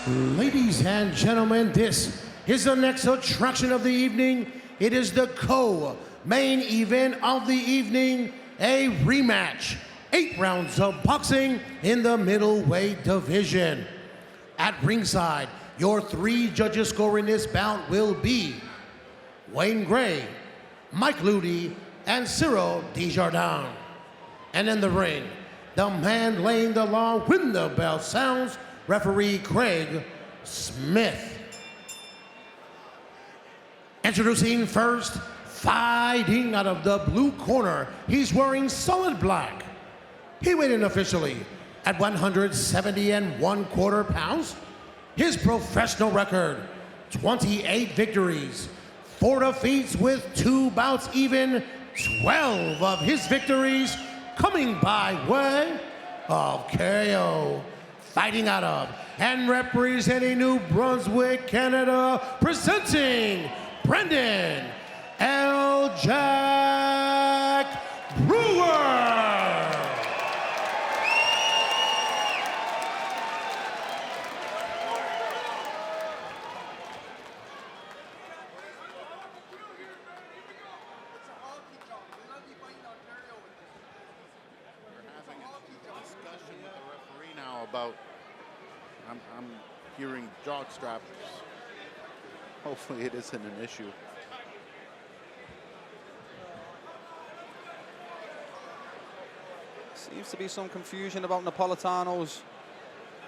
Ladies and gentlemen, this is the next attraction of the evening. It is the co-main event of the evening, a rematch. 8 rounds of boxing in the middleweight division. At ringside, your 3 judges scoring this bout will be Wayne Gray, Mike Ludi, and Cyril Desjardins. And in the ring, the man laying the law when the bell sounds, referee Craig Smith. Introducing first, fighting out of the blue corner, he's wearing solid black. He weighed in officially at 170 1/4 pounds. His professional record, 28 victories, 4 defeats with 2 bouts even, 12 of his victories coming by way of KO. Fighting out of and representing New Brunswick, Canada, presenting Brendan L. Jack Brewer. About I'm hearing jock straps. Hopefully it isn't an issue. Seems to be some confusion about Napolitano's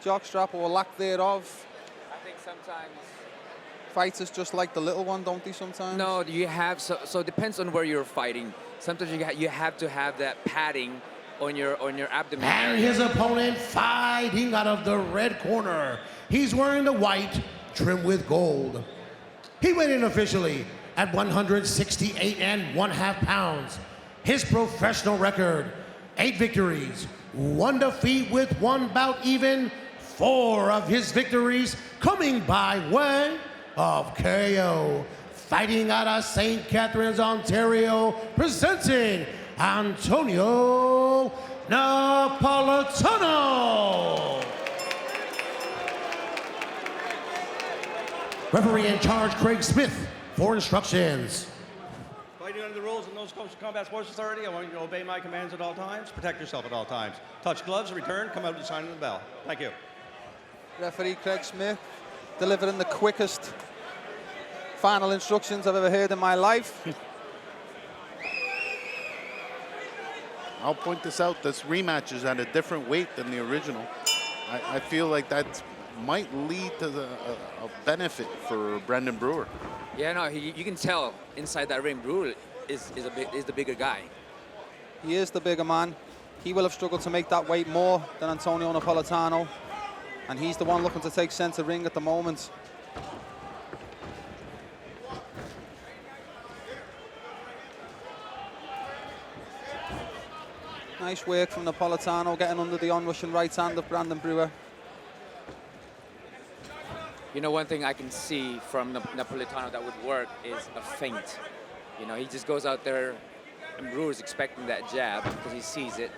jockstrap or lack thereof. I think sometimes fighters just like the little one, don't they sometimes? No, you have, so it depends on where you're fighting. Sometimes you have to have that padding on your abdomen. And his opponent fighting out of the red corner. He's wearing the white trimmed with gold. He weighed in officially at 168 1/2 pounds. His professional record, 8 victories, 1 defeat with 1 bout even, 4 of his victories coming by way of KO. Fighting out of St. Catharines, Ontario, presenting Antonio Napolitano. Referee in charge, Craig Smith, for instructions. Fighting under the rules of the Nova Scotia Combat Sports Authority, I want you to obey my commands at all times, protect yourself at all times. Touch gloves, return, come out and sign the bell. Thank you. Referee Craig Smith delivering the quickest final instructions I've ever heard in my life. I'll point this out, this rematch is at a different weight than the original. I feel like that might lead to a benefit for Brendan Brewer. Yeah, no, you can tell inside that ring, Brewer is the bigger guy. He is the bigger man. He will have struggled to make that weight more than Antonio Napolitano. And he's the one looking to take center ring at the moment. Nice work from Napolitano, getting under the onrushing right hand of Brendan Brewer. You know, one thing I can see from Napolitano that would work is a feint. You know, he just goes out there, and Brewer's expecting that jab because he sees it.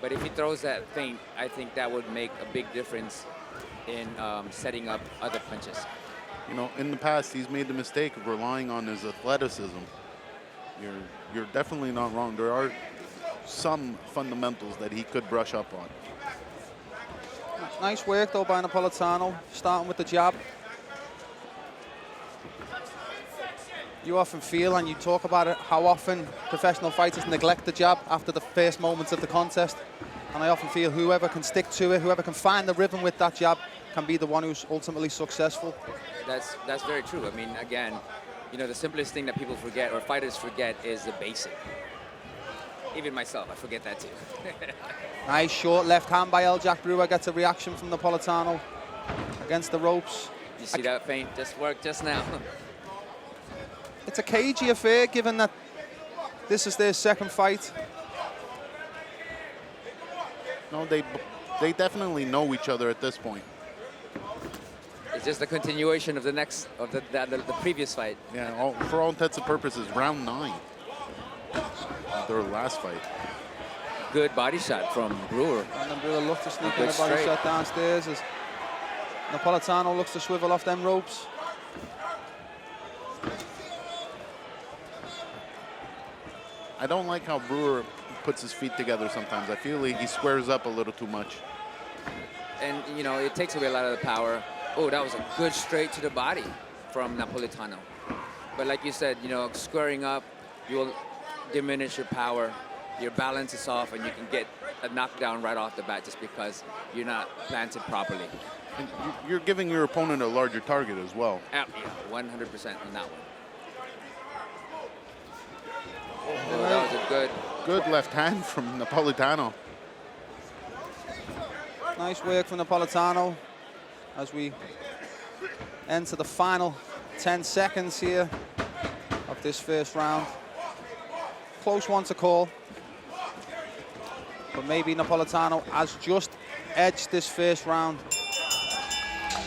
But if he throws that feint, I think that would make a big difference in setting up other punches. You know, in the past, he's made the mistake of relying on his athleticism. You're definitely not wrong. There are some fundamentals that he could brush up on. Nice work though by Napolitano, starting with the jab. You often feel, and you talk about it, how often professional fighters neglect the jab after the first moments of the contest. And I often feel whoever can stick to it, whoever can find the rhythm with that jab, can be the one who's ultimately successful. That's very true. I mean, again, you know, the simplest thing that people forget, or fighters forget, is the basic. Even myself, I forget that too. Nice short left hand by L. Jack Brewer, gets a reaction from Napolitano against the ropes. You see that feint just worked just now. It's a cagey affair, given that this is their second fight. No, they definitely know each other at this point. It's just a continuation of the previous fight. Yeah, for all intents and purposes, round 9. Their last fight. Good body shot from Brewer. And then Brewer looked to sneak in a body shot downstairs. Napolitano looks to swivel off them ropes. I don't like how Brewer puts his feet together sometimes. I feel like he squares up a little too much. And, you know, it takes away a lot of the power. Oh, that was a good straight to the body from Napolitano. But like you said, you know, squaring up, you'll diminish your power. Your balance is off, and you can get a knockdown right off the bat just because you're not planted properly. And you're giving your opponent a larger target as well. Yeah, 100% on that one. Oh, that was a good left hand from Napolitano. Nice work from Napolitano as we enter the final 10 seconds here of this first round. Close one to call. But maybe Napolitano has just edged this first round.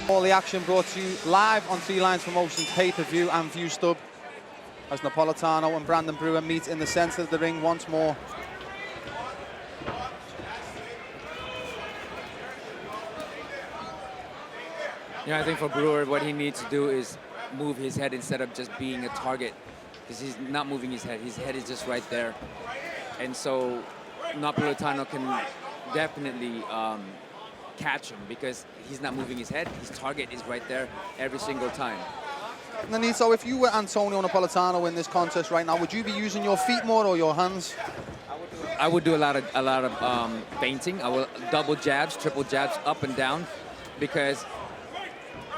All the action brought to you live on Three Lions Promotions pay-per-view and view stub as Napolitano and Brandon Brewer meet in the center of the ring once more. Yeah, I think for Brewer, what he needs to do is move his head instead of just being a target, because he's not moving his head. His head is just right there. And so Napolitano can definitely catch him because he's not moving his head. His target is right there every single time. Nonito, if you were Antonio Napolitano in this contest right now, would you be using your feet more or your hands? I would do a lot of feinting. I will double jabs, triple jabs, up and down, because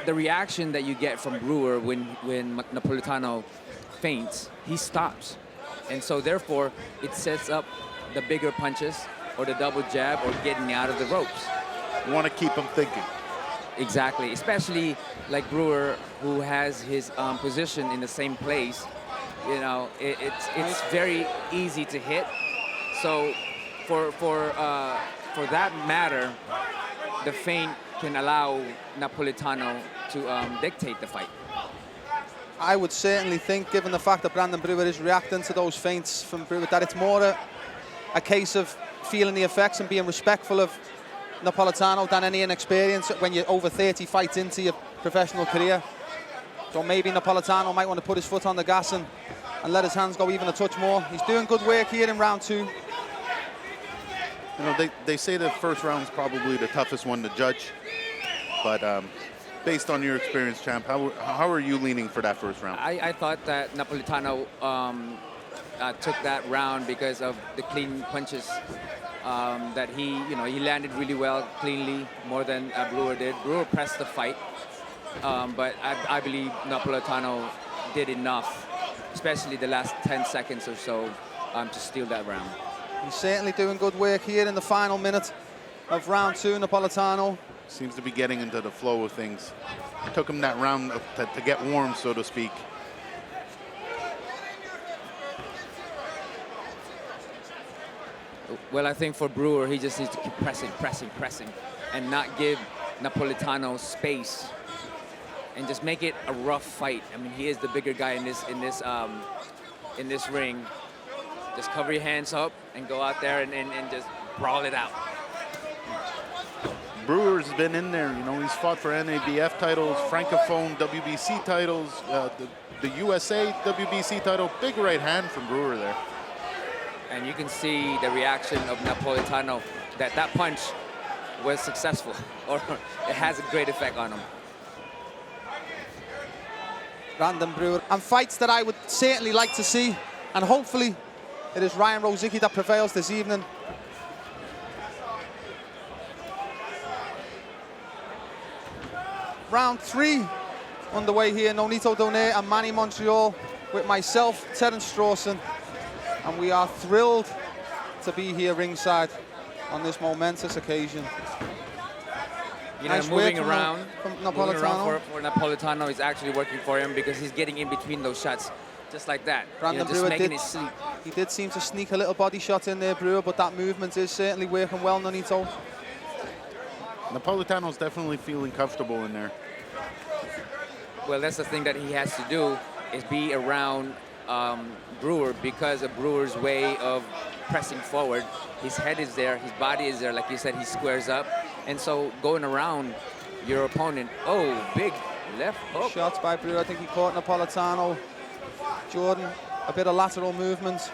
the reaction that you get from Brewer when Napolitano feints, he stops. And so therefore, it sets up the bigger punches or the double jab or getting out of the ropes. You want to keep him thinking. Exactly, especially like Brewer, who has his position in the same place. You know, it's very easy to hit. So for that matter, the feint can allow Napolitano to dictate the fight. I would certainly think, given the fact that Brandon Brewer is reacting to those feints from Brewer, that it's more a case of feeling the effects and being respectful of Napolitano than any inexperience when you're over 30 fights into your professional career. So maybe Napolitano might want to put his foot on the gas and let his hands go even a touch more. He's doing good work here in round two. You know, they say the first round's probably the toughest one to judge, but based on your experience, champ, how are you leaning for that first round? I thought that Napolitano took that round because of the clean punches that he landed really well, cleanly, more than Brewer did. Brewer pressed the fight, but I believe Napolitano did enough, especially the last 10 seconds or so, to steal that round. He's certainly doing good work here in the final minute of round two, Napolitano. Seems to be getting into the flow of things. Took him that round to get warm, so to speak. Well, I think for Brewer, he just needs to keep pressing, and not give Napolitano space, and just make it a rough fight. I mean, he is the bigger guy in this ring. Just cover your hands up and go out there and just brawl it out. Brewer's been in there, you know, he's fought for NABF titles, Francophone WBC titles, the USA WBC title. Big right hand from Brewer there. And you can see the reaction of Napolitano, that punch was successful, or it has a great effect on him. Brandon Brewer, and fights that I would certainly like to see, and hopefully it is Ryan Rozicki that prevails this evening. Round three underway here. Nonito Donaire and Manny Montreal with myself, Terence Strawson. And we are thrilled to be here ringside on this momentous occasion. You know, Nice moving work around from Napolitano. for Napolitano is actually working for him because he's getting in between those shots, just like that. Brandon just Brewer making it sleep. He did seem to sneak a little body shot in there, Brewer, but that movement is certainly working well, Nonito. Napolitano's definitely feeling comfortable in there. Well, that's the thing that he has to do, is be around Brewer, because of Brewer's way of pressing forward. His head is there, his body is there, like you said, he squares up. And so going around your opponent. Oh, big left hook. Shots by Brewer. I think he caught Napolitano. Jordan, a bit of lateral movement.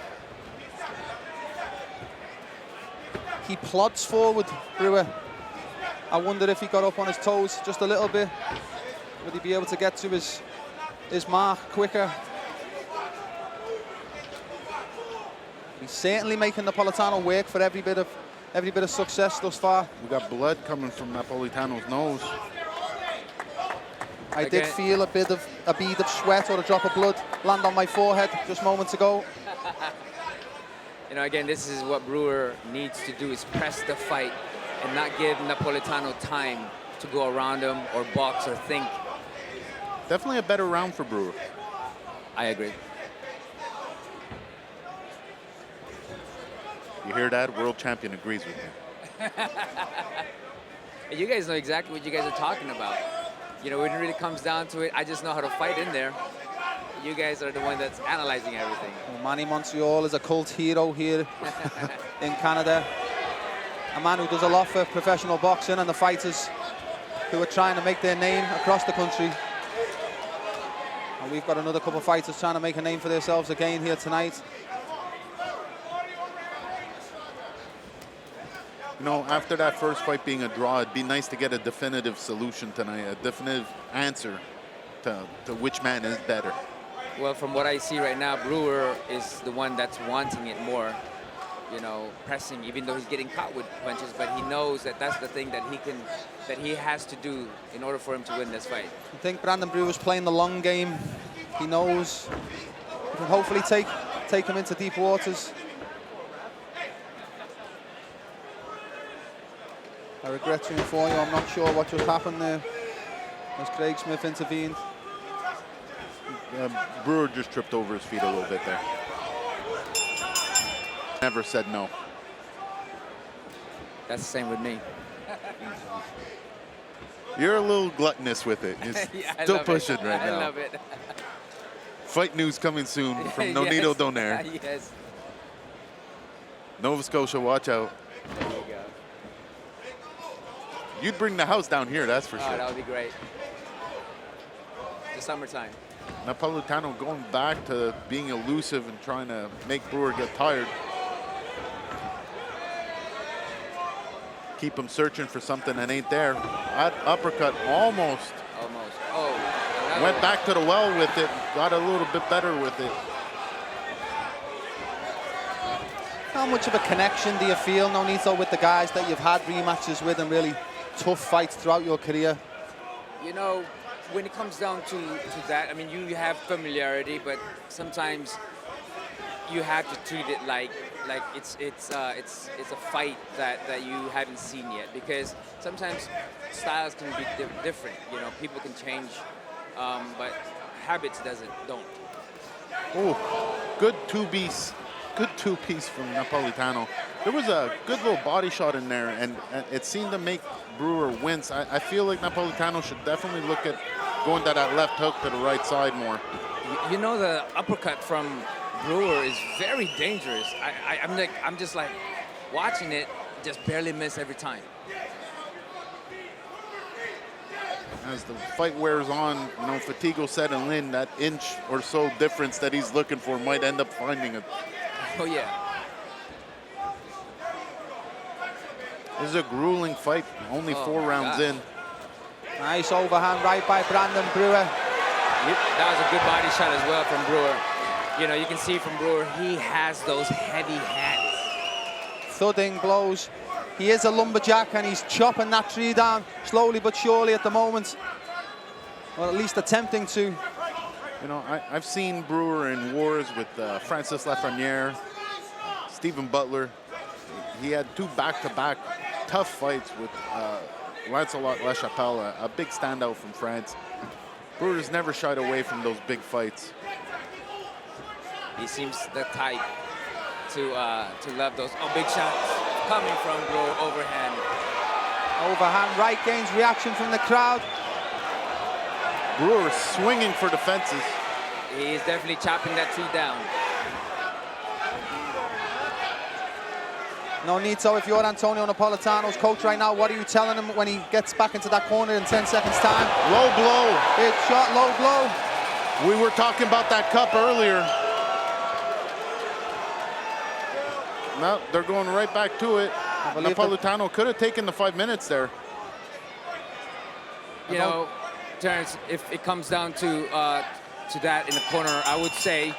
He plods forward, Brewer. I wondered if he got up on his toes just a little bit. Would he be able to get to his mark quicker? He's certainly making Napolitano work for every bit of success thus far. We got blood coming from Napolitano's nose. I did feel a bead of sweat or a drop of blood land on my forehead just moments ago. You know, again, this is what Brewer needs to do, is press the fight and not give Napolitano time to go around him or box or think. Definitely a better round for Brewer. I agree. You hear that? World champion agrees with me. You guys know exactly what you guys are talking about. You know, when it really comes down to it, I just know how to fight in there. You guys are the one that's analyzing everything. Well, Manny Montreal is a cult hero here in Canada. A man who does a lot for professional boxing and the fighters who are trying to make their name across the country. And we've got another couple of fighters trying to make a name for themselves again here tonight. You know, after that first fight being a draw, it'd be nice to get a definitive solution tonight, a definitive answer to which man is better. Well, from what I see right now, Brewer is the one that's wanting it more. You know, pressing, even though he's getting caught with punches, but he knows that that's the thing that he has to do in order for him to win this fight. I think Brandon Brewer's playing the long game. He knows he can hopefully take him into deep waters. I regret to inform you, I'm not sure what just happened there as Craig Smith intervened. Brewer just tripped over his feet a little bit there. Never said no. That's the same with me. You're a little gluttonous with it. You're Yeah, still pushing right now. I love it. Fight news coming soon from Nonito Donaire. Yes. Nova Scotia, watch out. There you go. You'd bring the house down here, that's for Oh, sure. that would be great. The summertime. Napolitano going back to being elusive and trying to make Brewer get tired. Keep him searching for something that ain't there. That uppercut almost. Almost. Oh. Went back to the well with it, got a little bit better with it. How much of a connection do you feel, Nonito, with the guys that you've had rematches with and really tough fights throughout your career? You know, when it comes down to that, I mean, you have familiarity, but sometimes you have to treat it like it's a fight that you haven't seen yet, because sometimes styles can be different. You know, people can change, but habits don't. Oh, good two-piece from Napolitano. There was a good little body shot in there, and it seemed to make Brewer wince. I feel like Napolitano should definitely look at going to that left hook to the right side more. You know, the uppercut from Brewer is very dangerous. I'm just like watching it, just barely miss every time. As the fight wears on, you know, fatigue will settle in. That inch or so difference that he's looking for might end up finding it. Oh yeah. This is a grueling fight, only 4 rounds gosh. in. Nice overhand right by Brandon Brewer. That was a good body shot as well from Brewer. You know, you can see from Brewer, he has those heavy hands. Thudding blows. He is a lumberjack and he's chopping that tree down slowly but surely at the moment. Or at least attempting to. You know, I've seen Brewer in wars with Francis Lafreniere, Stephen Butler. He had 2 back-to-back tough fights with Lancelot Lachapelle, a big standout from France. Brewer's never shied away from those big fights. He seems the type to love those big shots coming from Brewer overhand. Overhand right gains reaction from the crowd. Brewer swinging for the fences. He's definitely chopping that tree down. Nonito, if you're Antonio Napolitano's coach right now, what are you telling him when he gets back into that corner in 10 seconds time? Low blow. Big shot, low blow. We were talking about that cup earlier. No, they're going right back to it. Napolitano could have taken the 5 minutes there. You know, Terrence, if it comes down to that in the corner, I would say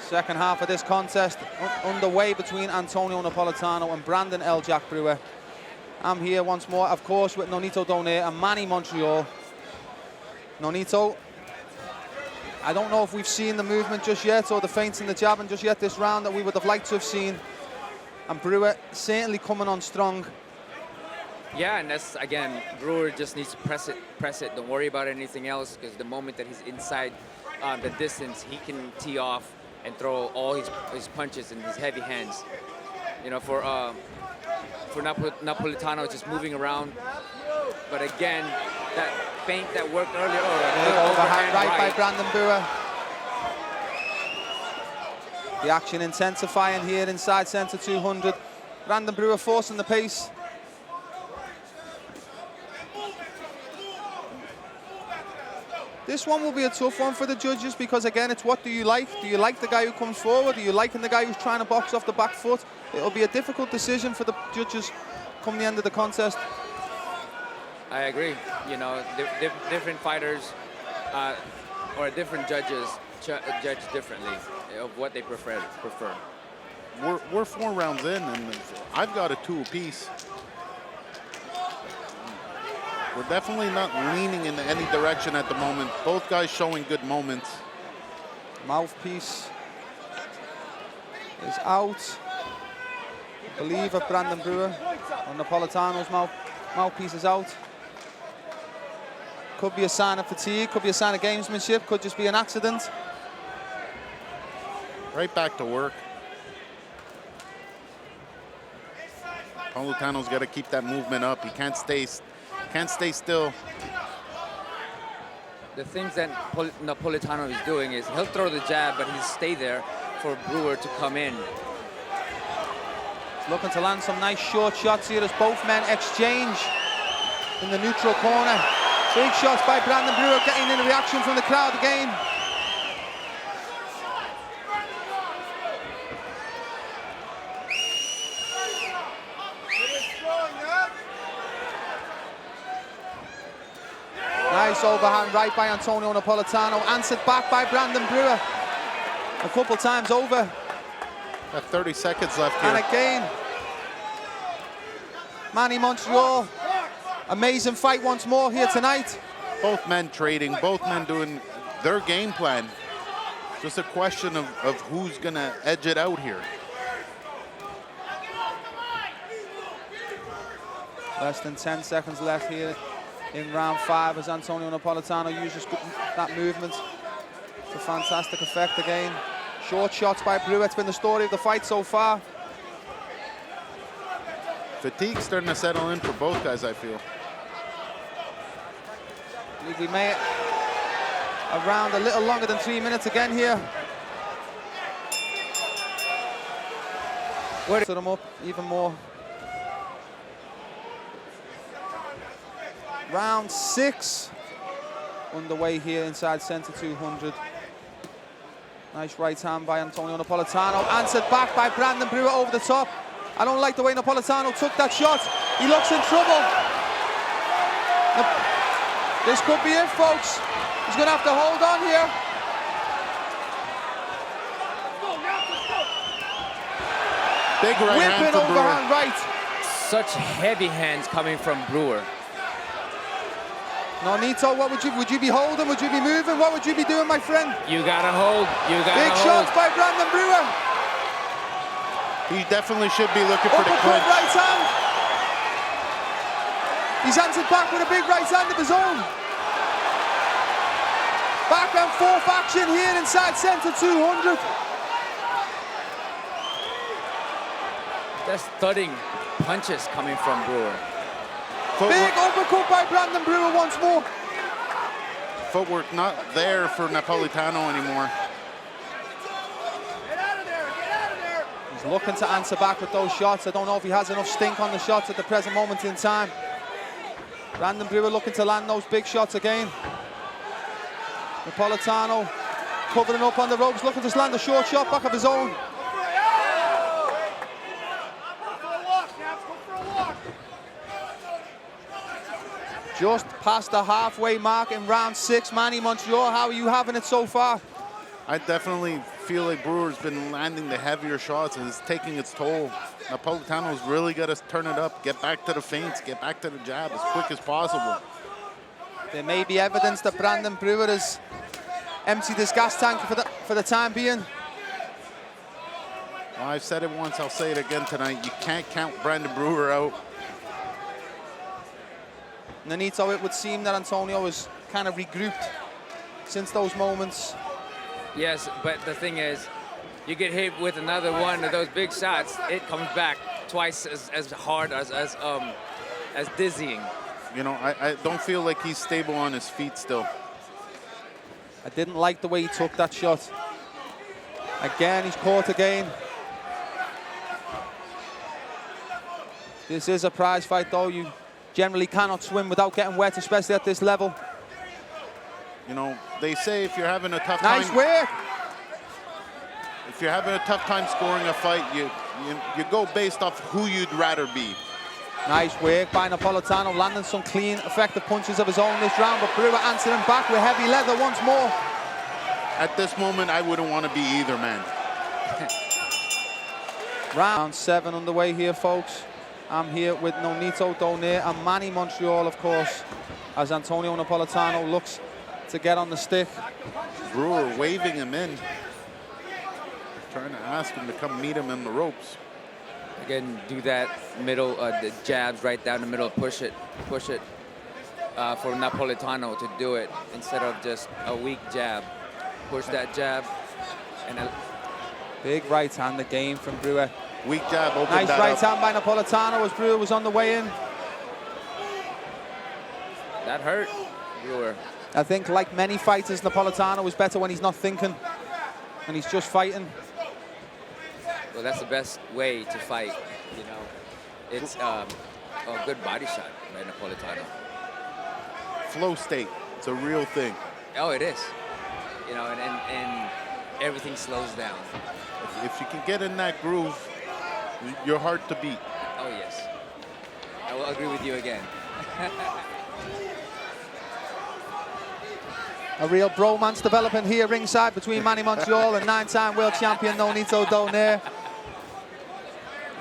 second half of this contest underway between Antonio Napolitano and Brandon L. Jack Brewer. I'm here once more, of course, with Nonito Donaire and Manny Montreal. Nonito, I don't know if we've seen the movement just yet or the feints and the jabbing just yet this round that we would have liked to have seen. And Brewer certainly coming on strong. yeah, and that's, again, Brewer just needs to press it. Don't worry about anything else, because the moment that he's inside the distance, he can tee off and throw all his punches in his heavy hands. You know, for Napolitano, just moving around. But again, that feint that worked earlier, Overhand right by Brandon Brewer. The action intensifying here inside center 200. Brandon Brewer forcing the pace. This one will be a tough one for the judges because, again, it's what do you like? Do you like the guy who comes forward? Are you liking the guy who's trying to box off the back foot? It'll be a difficult decision for the judges come the end of the contest. I agree. You know, different fighters or different judges judge differently of what they prefer. We're 4 rounds in, and I've got a 2 apiece. We're definitely not leaning in any direction at the moment. Both guys showing good moments. Mouthpiece is out, I believe, of Brandon Brewer. On Napolitano's mouthpiece is out. Could be a sign of fatigue, could be a sign of gamesmanship, could just be an accident. Right back to work. Napolitano's got to keep that movement up. He can't stay still. The things that Napolitano is doing is he'll throw the jab, but he'll stay there for Brewer to come in. Looking to land some nice short shots here as both men exchange in the neutral corner. Big shots by Brandon Brewer, getting in a reaction from the crowd again. Nice overhand right by Antonio Napolitano, answered back by Brandon Brewer. A couple times over. Got 30 seconds left here. And again, Manny Montreal. Amazing fight once more here tonight. Both men trading, both men doing their game plan. Just a question of who's going to edge it out here. Less than 10 seconds left here in round 5 as Antonio Napolitano uses that movement to fantastic effect again. Short shots by Brewer. It's been the story of the fight so far. Fatigue's starting to settle in for both guys, I feel. I believe we made it around a little longer than 3 minutes again here. Set them up even more. Round 6 underway here inside center 200. Nice right hand by Antonio Napolitano, answered back by Brandon Brewer over the top. I don't like the way Napolitano took that shot. He looks in trouble. This could be it, folks. He's going to have to hold on here. Big right hand Whipping from Brewer. overhand right. Such heavy hands coming from Brewer. Nonito, what would you be holding? Would you be moving? What would you be doing, my friend? You gotta hold. You gotta Big hold. shots by Brandon Brewer. He definitely should be looking for the Uppercut clinch. right hand. He's answered back with a big right hand of his own. Back and forth action here inside center 200. That's thudding punches coming from Brewer. Big uppercut by Brandon Brewer once more. Footwork not there for Napolitano anymore. He's looking to answer back with those shots. I don't know if he has enough stink on the shots at the present moment in time. Brandon Brewer looking to land those big shots again. Napolitano covering up on the ropes, looking to land a short shot back of his own. Just past the halfway mark in round 6. Manny Montreal, how are you having it so far? I definitely feel like Brewer's been landing the heavier shots and it's taking its toll. Napolitano's really got to turn it up, get back to the feints, get back to the jab as quick as possible. There may be evidence that Brandon Brewer has emptied his gas tank for the time being. Well, I've said it once, I'll say it again tonight. You can't count Brandon Brewer out. Nonito, it would seem that Antonio is kind of regrouped since those moments. Yes, but the thing is, you get hit with another one of those big shots, it comes back twice as hard, as dizzying. You know, I don't feel like he's stable on his feet still. I didn't like the way he took that shot. Again, he's caught again. This is a prize fight, though. You generally cannot swim without getting wet, especially at this level. You know, they say if you're having a tough time... Nice work! If you're having a tough time scoring a fight, you go based off who you'd rather be. Nice work by Napolitano, landing some clean, effective punches of his own this round, but Brewer answering back with heavy leather once more. At this moment, I wouldn't want to be either man. Round 7 underway here, folks. I'm here with Nonito Donaire and Manny Montreal, of course, as Antonio Napolitano looks to get on the stick. Brewer waving him in, trying to ask him to come meet him in the ropes. Again, do that middle, the jabs right down the middle, push it for Napolitano to do it instead of just a weak jab. Push that jab and big right hand again from Brewer. Weak jab, open nice that right up. hand by Napolitano as Brewer was on the way in. That hurt Brewer. I think, like many fighters, Napolitano is better when he's not thinking and he's just fighting. Well, that's the best way to fight, you know. It's a good body shot by Napolitano. Flow state, it's a real thing. Oh, it is. You know, and everything slows down. If you can get in that groove, you're hard to beat. Oh, yes. I will agree with you again. A real bromance developing here ringside between Manny Montreal and 9-time world champion Nonito Donaire.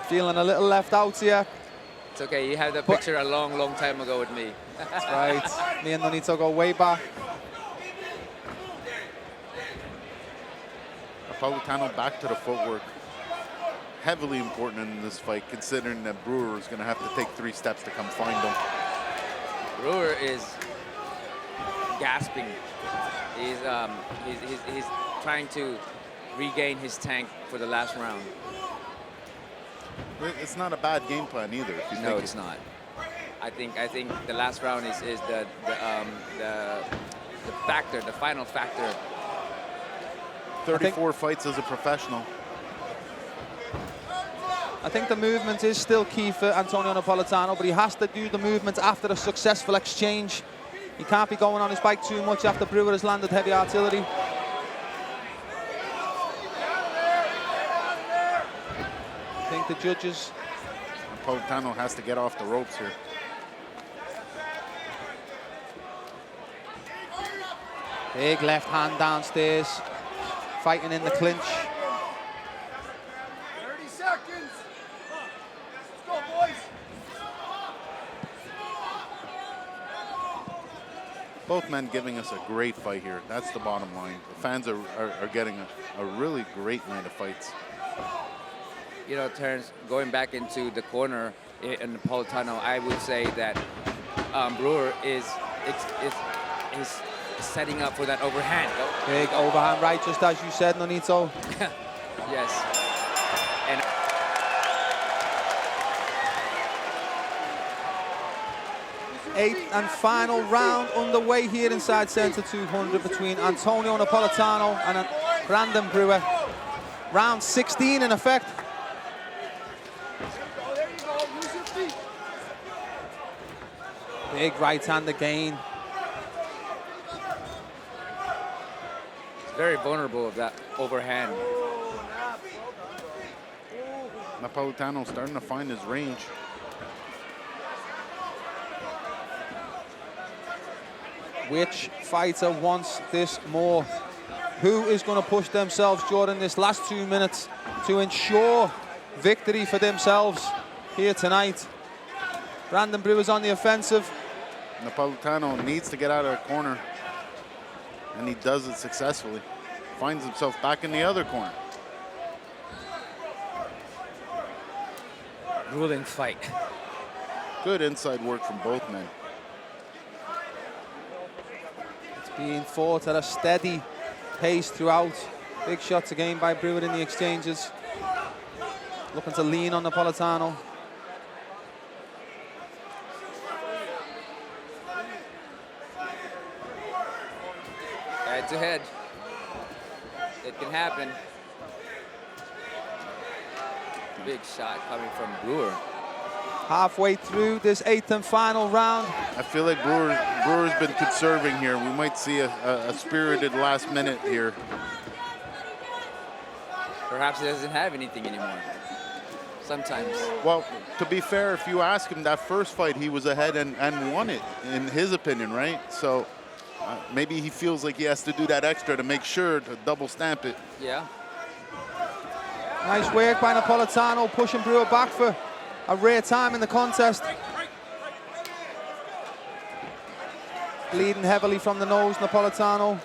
Feeling a little left out here. It's okay, you had that picture a long, long time ago with me. That's right. Me and Nonito go way back. Napolitano back to the footwork. Heavily important in this fight, considering that Brewer is going to have to take 3 steps to come find him. Brewer is gasping. He's trying to regain his tank for the last round. It's not a bad game plan either. If you No, think it's not. I think the last round is the factor, the final factor. 34 fights as a professional. I think the movement is still key for Antonio Napolitano, but he has to do the movement after a successful exchange. He can't be going on his bike too much after Brewer has landed heavy artillery. I think the judges... Napolitano has to get off the ropes here. Big left hand downstairs, fighting in the clinch. 30 seconds. Let's go, boys. Both men giving us a great fight here. That's the bottom line. The fans are getting a really great night of fights. You know, Terrence, going back into the corner in Napolitano, I would say that Brewer is setting up for that overhand. Big overhand right, just as you said, Nonito. Yes. And Eighth and final round underway here inside Center 200 between Antonio Napolitano and Brandon Brewer. Round 16 in effect. Big right hand again. He's very vulnerable of that overhand. Napolitano starting to find his range. Which fighter wants this more? Who is going to push themselves during this last 2 minutes to ensure victory for themselves here tonight? Brandon Brewer's on the offensive. Napolitano needs to get out of the corner, and he does it successfully. Finds himself back in the other corner. Grueling fight. Good inside work from both men. It's being fought at a steady pace throughout. Big shots again by Brewer in the exchanges. Looking to lean on Napolitano. Head to head. It can happen. Big shot coming from Brewer. Halfway through this 8th and final round. I feel like Brewer's been conserving here. We might see a spirited last minute here. Perhaps he doesn't have anything anymore. Sometimes. Well, to be fair, if you ask him, that first fight he was ahead and won it, in his opinion, right? So maybe he feels like he has to do that extra to make sure to double stamp it. Yeah. Nice work by Napolitano, pushing Brewer back for a rare time in the contest. Bleeding heavily from the nose, Napolitano.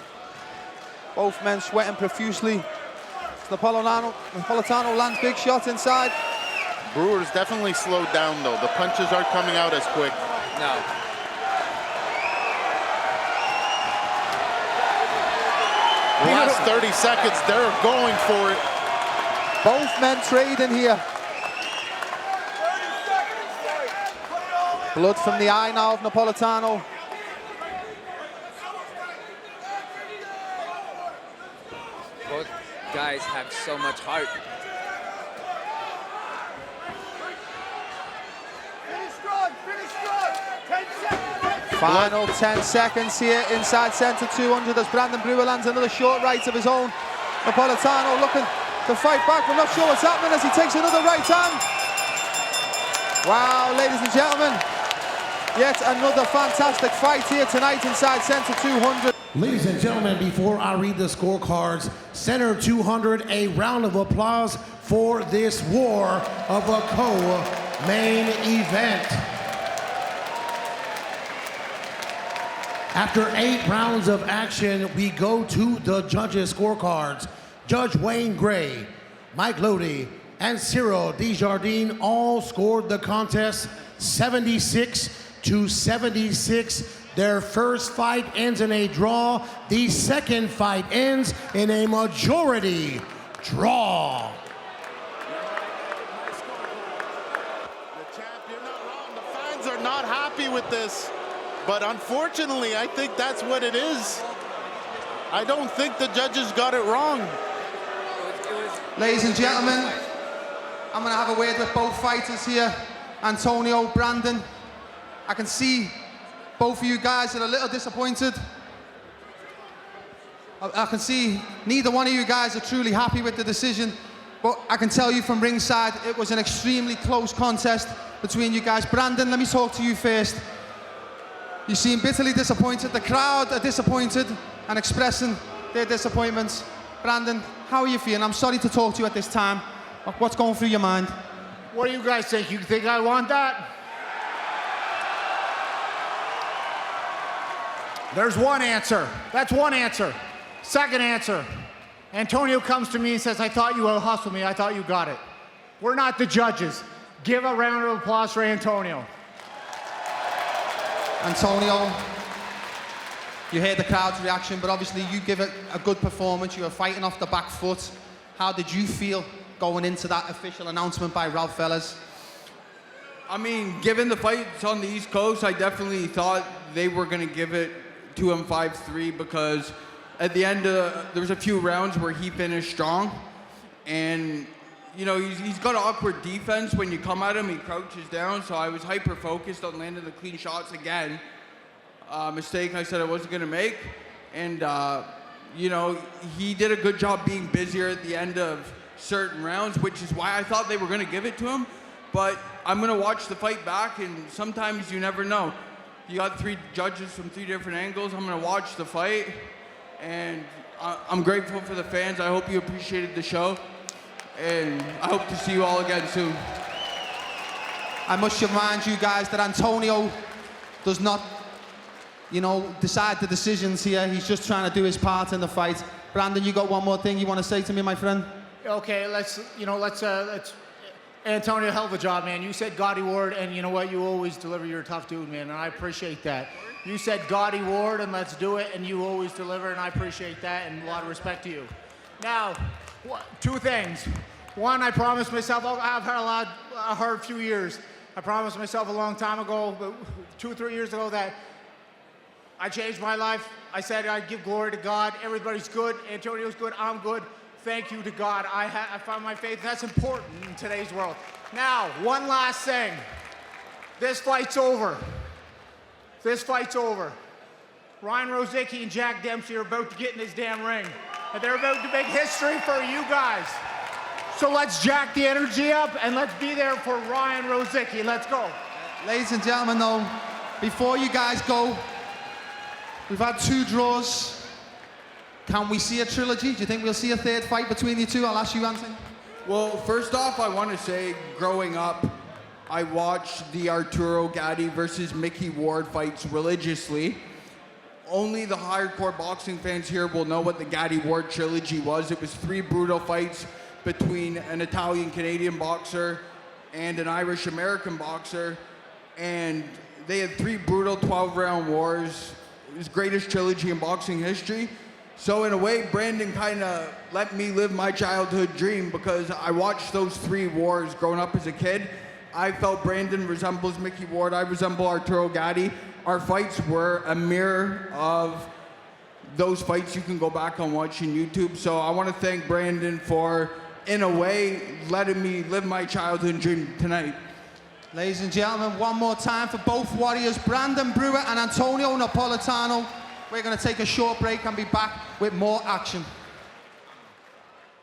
Both men sweating profusely. Napolitano lands big shots inside. Brewer's definitely slowed down, though. The punches aren't coming out as quick. No. The last 30 seconds, they're going for it. Both men trading here. Blood from the eye now of Napolitano. Both guys have so much heart. Finish strong, finish strong. 10 seconds. Final 10 seconds here inside center 200 as Brandon Brewer lands another short right of his own. Napolitano looking to fight back, but not sure what's happening as he takes another right hand. Wow, ladies and gentlemen, yet another fantastic fight here tonight inside center 200. Ladies and gentlemen, before I read the scorecards, center 200, a round of applause for this war of a co-main event. After 8 rounds of action, we go to the judges' scorecards. Judge Wayne Gray, Mike Lodi, and Cyril Desjardins all scored the contest 76-76. Their first fight ends in a draw. The second fight ends in a majority draw. The champ, you're not wrong. The fans are not happy with this. But unfortunately, I think that's what it is. I don't think the judges got it wrong. Ladies and gentlemen, I'm going to have a word with both fighters here. Antonio, Brandon, I can see both of you guys are a little disappointed. I can see neither one of you guys are truly happy with the decision, but I can tell you from ringside, it was an extremely close contest between you guys. Brandon, let me talk to you first. You seem bitterly disappointed. The crowd are disappointed and expressing their disappointments. Brandon, how are you feeling? I'm sorry to talk to you at this time. What's going through your mind? What do you guys think? You think I want that? There's one answer. That's one answer. Second answer. Antonio comes to me and says, I thought you would hustle me. I thought you got it. We're not the judges. Give a round of applause for Antonio. Antonio, you hear the crowd's reaction, but obviously you give it a good performance. You were fighting off the back foot. How did you feel going into that official announcement by Ralph Fellas? I mean, given the fights on the East Coast, I definitely thought they were going to give it to him 5-3 because at the end, there was a few rounds where he finished strong. And you know, he's got awkward defense. When you come at him, he crouches down. So I was hyper-focused on landing the clean shots again. Mistake I said I wasn't going to make. And, you know, he did a good job being busier at the end of certain rounds, which is why I thought they were going to give it to him. But I'm going to watch the fight back, and sometimes you never know. You got 3 judges from 3 different angles. I'm going to watch the fight, and I'm grateful for the fans. I hope you appreciated the show, and I hope to see you all again soon. I must remind you guys that Antonio does not, you know, decide the decisions here. He's just trying to do his part in the fight. Brandon, you got one more thing you want to say to me, my friend? Okay, let's Antonio, hell of a job, man. You said Gotti Ward, and you know what? You always deliver. You're a tough dude, man, and I appreciate that. You said Gotti Ward, and let's do it, and you always deliver, and I appreciate that, and a lot of respect to you. Now, 2 things. One, I promised myself, I've heard a few years. I promised myself a long time ago, but 2 or 3 years ago, that I changed my life. I said I'd give glory to God. Everybody's good. Antonio's good. I'm good. Thank you to God. I found my faith. That's important in today's world. Now, one last thing. This fight's over. This fight's over. Ryan Rozicki and Jack Dempsey are about to get in this damn ring. And they're about to make history for you guys. So let's jack the energy up, and let's be there for Ryan Rozicki. Let's go. Ladies and gentlemen, though, before you guys go, we've had 2 draws. Can we see a trilogy? Do you think we'll see a 3rd fight between you two? I'll ask you, Anthony. Well, first off, I want to say, growing up, I watched the Arturo Gatti versus Mickey Ward fights religiously. Only the hardcore boxing fans here will know what the Gatti Ward trilogy was. It was 3 brutal fights between an Italian-Canadian boxer and an Irish-American boxer. And they had 3 brutal 12-round wars. It was the greatest trilogy in boxing history. So in a way, Brandon kind of let me live my childhood dream, because I watched those 3 wars growing up as a kid. I felt Brandon resembles Mickey Ward. I resemble Arturo Gatti. Our fights were a mirror of those fights you can go back and watch on YouTube. So I want to thank Brandon for, in a way, letting me live my childhood dream tonight. Ladies and gentlemen, one more time for both warriors, Brandon Brewer and Antonio Napolitano. We're going to take a short break and be back with more action.